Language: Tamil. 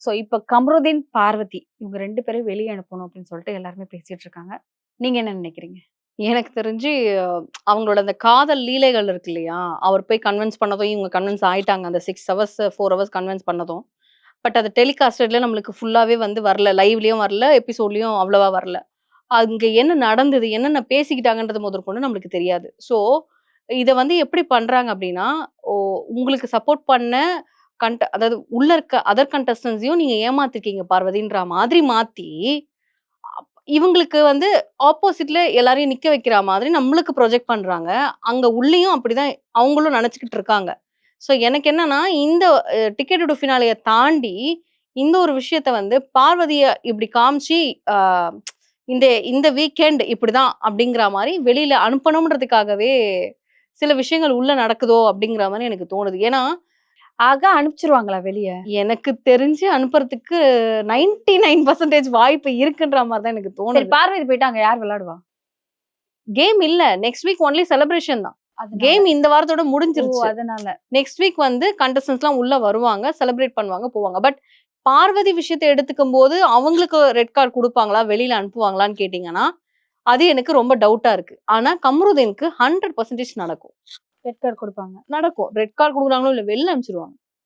சோ இப்ப கம்ருதீன், பார்வதி இவங்க 2 பேரையும் வெளிய அனுப்பணும் அப்படின்னு சொல்லிட்டு எல்லாருமே பேசிட்டு இருக்காங்க. நீங்க என்ன நினைக்கிறீங்க? எனக்கு தெரிஞ்சு அவங்களோட அந்த காதல் லீலைகள் இருக்கு இல்லையா? அவர் போய் கன்வின்ஸ் பண்ணதும், இவங்க கன்வின்ஸ் ஆயிட்டாங்க. அந்த 6 ஹவர்ஸ், 4 ஹவர்ஸ் கன்வின்ஸ் பண்ணதும். பட் அது டெலிகாஸ்டட்ல நம்மளுக்கு ஃபுல்லாவே வந்து வரல. லைவ்லயும் வரல, எபிசோட்லயும் அவ்வளவா வரல. அங்க என்ன நடந்தது? என்னென்ன பேசிக்கிட்டாங்கன்றது முதற்கொண்டு நம்மளுக்கு தெரியாது. ஸோ, இத வந்து எப்படி பண்றாங்க அப்டின்னா, ஓ உங்களுக்கு சப்போர்ட் பண்ண அதாவது உள்ள இருக்க அதர் கண்டஸ்டன்ட்ஸையும் நீங்க ஏமாத்திருக்கீங்க பார்வதின்ற மாதிரி மாத்தி, இவங்களுக்கு வந்து ஆப்போசிட்ல எல்லாரையும் நிக்க வைக்கிற மாதிரி நம்மளுக்கு ப்ரொஜெக்ட் பண்றாங்க. அங்க உள்ளேயும் அப்படிதான் அவங்களும் நெனச்சுக்கிட்டு இருக்காங்க. ஸோ எனக்கு என்னன்னா, இந்த டிக்கெட் டு ஃபினாலேய தாண்டி, இந்த ஒரு விஷயத்த வந்து பார்வதிய இப்படி காமிச்சு, அ இந்த இந்த வீக்கெண்ட் இப்படிதான் அப்படிங்கிற மாரி வெளியில அனுப்பணும்ன்றதுக்காகவே, சில விஷயங்கள் உள்ள நடக்குதோ அப்படிங்கிற மாரி எனக்கு தோணுது. ஏன்னா, ஆக அனுப்பிச்சுருவாங்களா வெளிய? எனக்கு தெரிஞ்சு அனுப்புறதுக்கு 99% வாய்ப்பு இருக்குன்ற மாரி தான் எனக்கு சரி தோணுது. பார்வதி போயிட்டா அங்க யார் விளையாடுவா? கேம் இல்ல. நெக்ஸ்ட் வீக் ஒன்லி செலிப்ரேஷன் தான். அதனால. கேம் இந்த வாரத்தோட ஓ! முடிஞ்சிருச்சு. அதனால. நெக்ஸ்ட் வீக் வந்து கண்டஸ்டன்ட்ஸ்லாம் உள்ள வருவாங்க. செலிப்ரேட் பண்ணுவாங்க, போவாங்க. பட் பார்வதி விஷயத்த எடுத்துக்கும்போது, அவங்களுக்கு ரெட் கார்ட் குடுப்பாங்களா? வெளியில அனுப்புவாங்களான்னு கேட்டீங்கன்னா, அது எனக்கு ரொம்ப டவுட்டா இருக்கு. ஆனா கம்ருதீனுக்கு 100% நடக்கும். ரெட் கார்ட் குடுப்பாங்க. நடக்கும். ரெட் கார்ட் குடுக்குறாங்களோ இல்ல வெளில அனுப்பிச்சுருவாங்க.